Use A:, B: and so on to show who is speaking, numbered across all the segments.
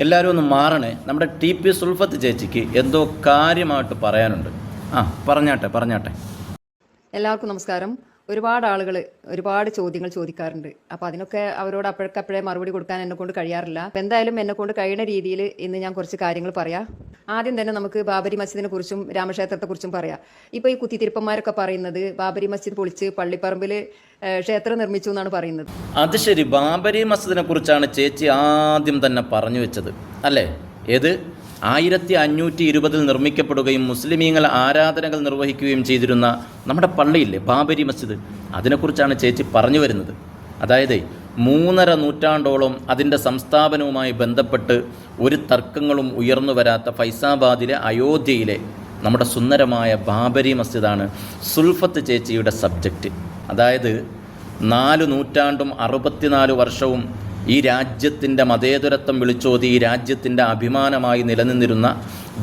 A: എല്ലാവരും ഒന്ന് മാറണേ. നമ്മുടെ TP സുൽഫത്ത് ചേച്ചിക്ക് എന്തോ കാര്യമായിട്ട് പറയാനുണ്ട്. പറഞ്ഞാട്ടെ.
B: എല്ലാവർക്കും നമസ്കാരം. ഒരുപാട് ആളുകൾ ഒരുപാട് ചോദ്യങ്ങൾ ചോദിക്കാറുണ്ട്. അപ്പോൾ അതിനൊക്കെ അവരോട് അപ്പോഴേക്കപ്പോഴേ മറുപടി കൊടുക്കാൻ എന്നെക്കൊണ്ട് കഴിയാറില്ല. അപ്പോൾ എന്തായാലും എന്നെക്കൊണ്ട് കഴിയുന്ന രീതിയിൽ ഇന്ന് ഞാൻ കുറച്ച് കാര്യങ്ങൾ പറയാം. ആദ്യം തന്നെ നമുക്ക് ബാബരി മസ്ജിദിനെ കുറിച്ചും രാമക്ഷേത്രത്തെക്കുറിച്ചും പറയാം. ഇപ്പോൾ ഈ കുത്തിത്തിരിപ്പന്മാരൊക്കെ പറയുന്നത് ബാബരി മസ്ജിദ് പൊളിച്ച് പള്ളിപ്പറമ്പിൽ ക്ഷേത്രം നിർമ്മിച്ചു എന്നാണ് പറയുന്നത്.
A: അത് ശരി, ബാബരി മസ്ജിദിനെ കുറിച്ചാണ് ചേച്ചി ആദ്യം തന്നെ പറഞ്ഞു വെച്ചത് അല്ലേ? ഏത് 1520 നിർമ്മിക്കപ്പെടുകയും മുസ്ലിമീങ്ങൾ ആരാധനകൾ നിർവഹിക്കുകയും ചെയ്തിരുന്ന നമ്മുടെ പള്ളിയില്ലേ ബാബരി മസ്ജിദ്, അതിനെക്കുറിച്ചാണ് ചേച്ചി പറഞ്ഞു വരുന്നത്. അതായത് 3.5 നൂറ്റാണ്ടോളം അതിൻ്റെ സംസ്ഥാപനവുമായി ബന്ധപ്പെട്ട് ഒരു തർക്കങ്ങളും ഉയർന്നു വരാത്ത ഫൈസാബാദിലെ അയോധ്യയിലെ നമ്മുടെ സുന്ദരമായ ബാബരി മസ്ജിദാണ് സുൽഫത്ത് ചേച്ചിയുടെ സബ്ജക്റ്റ്. അതായത് 4 നൂറ്റാണ്ടും 64 വർഷവും ഈ രാജ്യത്തിൻ്റെ മതേതരത്വം വിളിച്ചോതി ഈ രാജ്യത്തിൻ്റെ അഭിമാനമായി നിലനിന്നിരുന്ന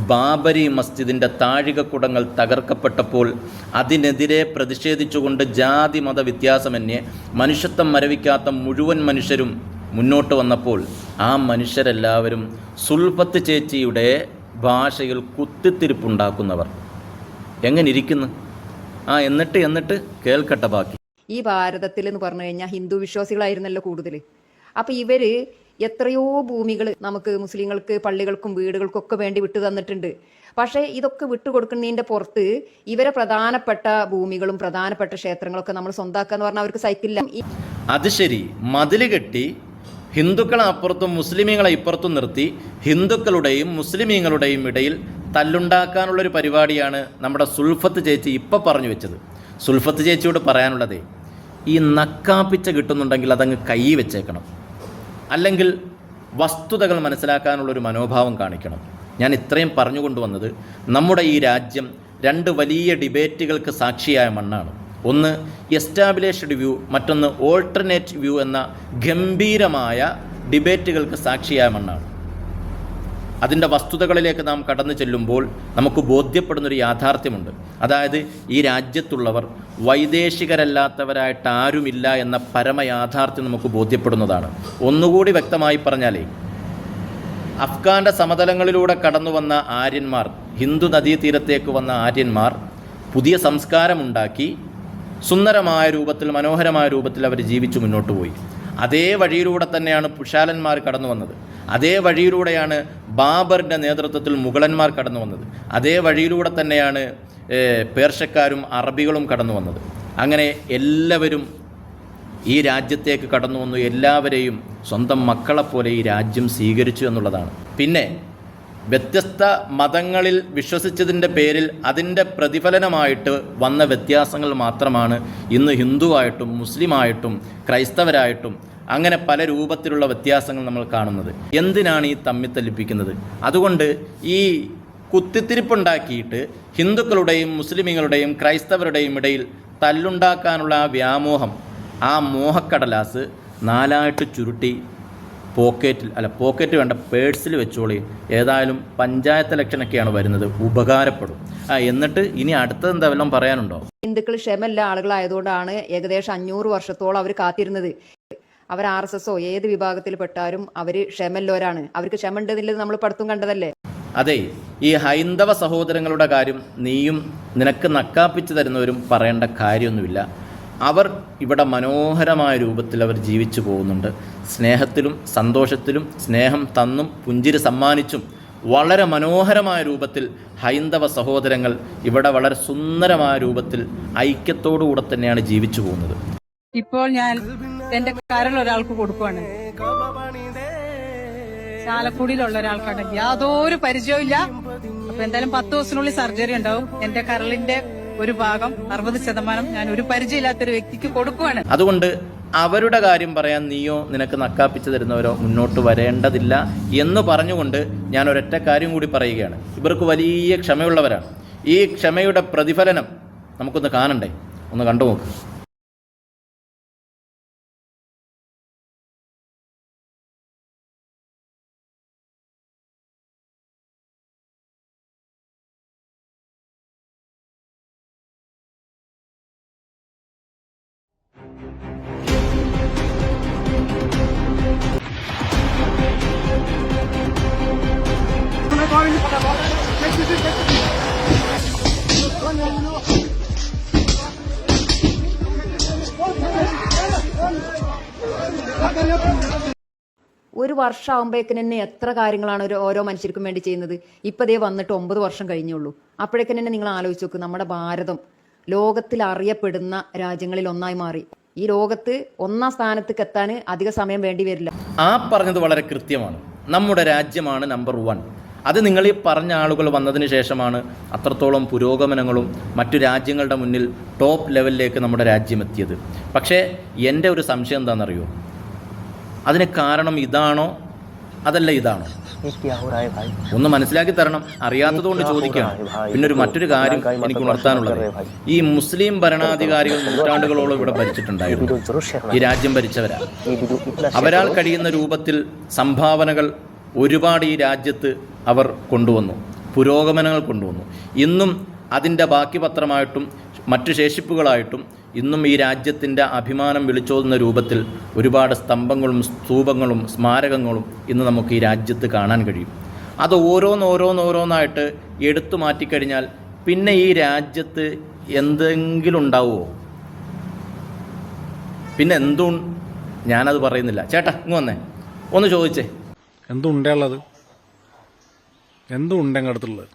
A: ബാബരി മസ്ജിദിൻ്റെ താഴികക്കുടങ്ങൾ തകർക്കപ്പെട്ടപ്പോൾ അതിനെതിരെ പ്രതിഷേധിച്ചുകൊണ്ട് ജാതി മത വ്യത്യാസമന്യേ മനുഷ്യത്വം മരവിക്കാത്ത മുഴുവൻ മനുഷ്യരും മുന്നോട്ട് വന്നപ്പോൾ ആ മനുഷ്യരെല്ലാവരും സുൽഫത്ത് ചേച്ചിയുടെ ഭാഷയിൽ കുത്തിത്തിരിപ്പുണ്ടാക്കുന്നവർ എങ്ങനെ ഇരിക്കുന്നു? എന്നിട്ട് കേൾക്കട്ടെ ബാക്കി.
B: ഈ ഭാരതത്തിൽ എന്ന് പറഞ്ഞു കഴിഞ്ഞാൽ ഹിന്ദു വിശ്വാസികളായിരുന്നല്ലോ കൂടുതൽ. അപ്പോൾ ഇവർ എത്രയോ ഭൂമികൾ നമുക്ക് മുസ്ലിങ്ങൾക്ക് പള്ളികൾക്കും വീടുകൾക്കും ഒക്കെ വേണ്ടി വിട്ടു തന്നിട്ടുണ്ട്. പക്ഷേ ഇതൊക്കെ വിട്ടുകൊടുക്കുന്നതിൻ്റെ പുറത്ത് ഇവരെ പ്രധാനപ്പെട്ട ഭൂമികളും പ്രധാനപ്പെട്ട ക്ഷേത്രങ്ങളൊക്കെ നമ്മൾ സ്വന്താക്കുക എന്ന് പറഞ്ഞാൽ അവർക്ക് സൈക്കിളില്ല.
A: അത് ശരി, മതിൽ കെട്ടി ഹിന്ദുക്കളെ അപ്പുറത്തും മുസ്ലിമീങ്ങളെ ഇപ്പുറത്തും നിർത്തി ഹിന്ദുക്കളുടെയും മുസ്ലിമീങ്ങളുടെയും ഇടയിൽ തല്ലുണ്ടാക്കാനുള്ളൊരു പരിപാടിയാണ് നമ്മുടെ സുൽഫത്ത് ചേച്ചി ഇപ്പം പറഞ്ഞു വെച്ചത്. സുൽഫത്ത് ചേച്ചിയോട് പറയാനുള്ളതേ, ഈ നക്കാപ്പിച്ച കിട്ടുന്നുണ്ടെങ്കിൽ അതങ്ങ് കൈ വെച്ചേക്കണം, അല്ലെങ്കിൽ വസ്തുതകൾ മനസ്സിലാക്കാനുള്ളൊരു മനോഭാവം കാണിക്കണം. ഞാൻ ഇത്രയും പറഞ്ഞുകൊണ്ടുവന്നത് നമ്മുടെ ഈ രാജ്യം 2 വലിയ ഡിബേറ്റുകൾക്ക് സാക്ഷിയായ മണ്ണാണ്. ഒന്ന് എസ്റ്റാബ്ലിഷ്ഡ് വ്യൂ, മറ്റൊന്ന് ഓൾട്ടർനേറ്റ് വ്യൂ എന്ന ഗംഭീരമായ ഡിബേറ്റുകൾക്ക് സാക്ഷിയായ മണ്ണാണ്. അതിൻ്റെ വസ്തുതകളിലേക്ക് നാം കടന്നു ചെല്ലുമ്പോൾ നമുക്ക് ബോധ്യപ്പെടുന്നൊരു യാഥാർത്ഥ്യമുണ്ട്. അതായത് ഈ രാജ്യത്തുള്ളവർ വൈദേശികരല്ലാത്തവരായിട്ട് ആരുമില്ല എന്ന പരമയാഥാർത്ഥ്യം നമുക്ക് ബോധ്യപ്പെടുന്നതാണ്. ഒന്നുകൂടി വ്യക്തമായി പറഞ്ഞാലേ, അഫ്ഗാൻ്റെ സമതലങ്ങളിലൂടെ കടന്നു വന്ന ആര്യന്മാർ, ഹിന്ദു നദീതീരത്തേക്ക് വന്ന ആര്യന്മാർ പുതിയ സംസ്കാരമുണ്ടാക്കി സുന്ദരമായ രൂപത്തിൽ മനോഹരമായ രൂപത്തിൽ അവർ ജീവിച്ചു മുന്നോട്ട് പോയി. അതേ വഴിയിലൂടെ തന്നെയാണ് കുശാലന്മാർ കടന്നു വന്നത്. അതേ വഴിയിലൂടെയാണ് ബാബറിൻ്റെ നേതൃത്വത്തിൽ മുഗളന്മാർ കടന്നു വന്നത്. അതേ വഴിയിലൂടെ തന്നെയാണ് പേർഷ്യക്കാരും അറബികളും കടന്നു വന്നത്. അങ്ങനെ എല്ലാവരും ഈ രാജ്യത്തേക്ക് കടന്നു വന്നു. എല്ലാവരെയും സ്വന്തം മക്കളെപ്പോലെ ഈ രാജ്യം സ്വീകരിച്ചു എന്നുള്ളതാണ്. പിന്നെ വ്യത്യസ്ത മതങ്ങളിൽ വിശ്വസിച്ചതിൻ്റെ പേരിൽ അതിൻ്റെ പ്രതിഫലനമായിട്ട് വന്ന വ്യത്യാസങ്ങൾ മാത്രമാണ് ഇന്ന് ഹിന്ദുവായിട്ടും മുസ്ലിമായിട്ടും ക്രൈസ്തവരായിട്ടും അങ്ങനെ പല രൂപത്തിലുള്ള വ്യത്യാസങ്ങൾ നമ്മൾ കാണുന്നത്. എന്തിനാണ് ഈ തമ്മിത്തല്ലിപ്പിക്കുന്നത്? അതുകൊണ്ട് ഈ കുത്തിത്തിരിപ്പുണ്ടാക്കിയിട്ട് ഹിന്ദുക്കളുടെയും മുസ്ലിമുകളുടെയും ക്രൈസ്തവരുടെയും ഇടയിൽ തല്ലുണ്ടാക്കാനുള്ള ആ വ്യാമോഹം, ആ മോഹക്കടലാസ് 4 ചുരുട്ടി പോക്കറ്റ് വേണ്ട പേഴ്സിൽ വെച്ചോളി. ഏതായാലും പഞ്ചായത്ത് ഇലക്ഷനൊക്കെയാണ് വരുന്നത്, ഉപകാരപ്പെടും. എന്നിട്ട് ഇനി അടുത്തത് എന്താ വല്ലതും പറയാനുണ്ടോ?
B: ഹിന്ദുക്കൾ ക്ഷമല്ല ആളുകളായതുകൊണ്ടാണ് ഏകദേശം 500 വർഷത്തോളം അവർ കാത്തിരുന്നത്. അവർ RSSO ഏത് വിഭാഗത്തിൽപ്പെട്ടാലും അവർ ക്ഷമല്ലോരാണ്. അവർക്ക് ക്ഷമ ഉണ്ടെന്നില്ലത് നമ്മൾ പടത്തും കണ്ടതല്ലേ.
A: അതെ, ഈ ഹൈന്ദവ സഹോദരങ്ങളുടെ കാര്യം നീയും നിനക്ക് നക്കാപ്പിച്ചു തരുന്നവരും പറയേണ്ട കാര്യമൊന്നുമില്ല. അവർ ഇവിടെ മനോഹരമായ രൂപത്തിൽ അവർ ജീവിച്ചു പോകുന്നുണ്ട്. സ്നേഹത്തിലും സന്തോഷത്തിലും സ്നേഹം തന്നും പുഞ്ചിരി സമ്മാനിച്ചും വളരെ മനോഹരമായ രൂപത്തിൽ ഹൈന്ദവ സഹോദരങ്ങൾ ഇവിടെ വളരെ സുന്ദരമായ രൂപത്തിൽ ഐക്യത്തോടുകൂടെ തന്നെയാണ് ജീവിച്ചു പോകുന്നത്.
C: ഇപ്പോൾ ഞാൻ എന്റെ കരൾ ഒരാൾക്ക് കൊടുക്കുവാണ്. ചാലക്കുടിയിലുള്ള ഒരാൾക്കാണ്, യാതൊരു പരിചയവും ഇല്ല. അപ്പൊ എന്തായാലും 10 ദിവസത്തിനുള്ളിൽ സർജറി ഉണ്ടാവും. എന്റെ കരളിന്റെ ഒരു ഭാഗം 60% ഞാൻ ഒരു പരിചയമില്ലാത്തൊരു വ്യക്തിക്ക് കൊടുക്കുവാണ്.
A: അതുകൊണ്ട് അവരുടെ കാര്യം പറയാൻ നീയോ നിനക്ക് നക്കാപ്പിച്ചു തരുന്നവരോ മുന്നോട്ട് വരേണ്ടതില്ല എന്ന് പറഞ്ഞുകൊണ്ട് ഞാൻ ഒരൊറ്റ കാര്യം കൂടി പറയുകയാണ്. ഇവർക്ക് വലിയ ക്ഷമയുള്ളവരാണ്. ഈ ക്ഷമയുടെ പ്രതിഫലനം നമുക്കൊന്ന് കാണണ്ടേ? ഒന്ന് കണ്ടു നോക്ക്.
B: ഒരു വർഷമാകുമ്പോഴേക്കിന് തന്നെ എത്ര കാര്യങ്ങളാണ് ഓരോ മനുഷ്യർക്കും വേണ്ടി ചെയ്യുന്നത്. ഇപ്പം ദേ വന്നിട്ട് 9 വർഷം കഴിഞ്ഞുള്ളൂ. അപ്പോഴേക്കും തന്നെ നിങ്ങൾ ആലോചിച്ച് നോക്ക്, നമ്മുടെ ഭാരതം ലോകത്തിൽ അറിയപ്പെടുന്ന രാജ്യങ്ങളിൽ ഒന്നായി മാറി. ഈ ലോകത്ത് ഒന്നാം സ്ഥാനത്തേക്ക് എത്താൻ അധിക സമയം വേണ്ടി വരില്ല.
A: ആ പറഞ്ഞത് വളരെ കൃത്യമാണ്. നമ്മുടെ രാജ്യമാണ് നമ്പർ 1. അത് നിങ്ങൾ ഈ പറഞ്ഞ ആളുകൾ വന്നതിന് ശേഷമാണ് അത്രത്തോളം പുരോഗമനങ്ങളും മറ്റു രാജ്യങ്ങളുടെ മുന്നിൽ ടോപ്പ് ലെവലിലേക്ക് നമ്മുടെ രാജ്യം എത്തിയത്. പക്ഷേ എൻ്റെ ഒരു സംശയം എന്താണെന്നറിയോ? അതിന് കാരണം ഇതാണോ അതല്ല ഇതാണോ? ഒന്ന് മനസ്സിലാക്കി തരണം. അറിയാത്തതുകൊണ്ട് ചോദിക്കുകയാണ്. പിന്നെ മറ്റൊരു കാര്യം എനിക്ക് ഉണർത്താനുള്ളത്, ഈ മുസ്ലിം ഭരണാധികാരികൾ നൂറ്റാണ്ടുകളോളം ഇവിടെ ഭരിച്ചിട്ടുണ്ടായിരുന്നു. ഈ രാജ്യം ഭരിച്ചവരാ. അവരാൽ കഴിയുന്ന രൂപത്തിൽ സംഭാവനകൾ ഒരുപാട് ഈ രാജ്യത്ത് അവർ കൊണ്ടുവന്നു, പുരോഗമനങ്ങൾ കൊണ്ടുവന്നു. ഇന്നും അതിൻ്റെ ബാക്കി പത്രമായിട്ടും മറ്റു ശേഷിപ്പുകളായിട്ടും ഇന്നും ഈ രാജ്യത്തിൻ്റെ അഭിമാനം വിളിച്ചോതുന്ന രൂപത്തിൽ ഒരുപാട് സ്തംഭങ്ങളും സ്തൂപങ്ങളും സ്മാരകങ്ങളും ഇന്ന് നമുക്ക് ഈ രാജ്യത്ത് കാണാൻ കഴിയും. അത് ഓരോന്നോരോന്നായിട്ട് എടുത്തു മാറ്റിക്കഴിഞ്ഞാൽ പിന്നെ ഈ രാജ്യത്ത് എന്തെങ്കിലും ഉണ്ടാവുമോ? പിന്നെ എന്തും ഞാനത് പറയുന്നില്ല. ചേട്ടാ ഇങ്ങ് വന്നേ, ഒന്ന് ചോദിച്ചേ.
D: എന്തുണ്ടേ ഉള്ളത്? എന്തുണ്ടെങ്കിൽ അടുത്തുള്ളത്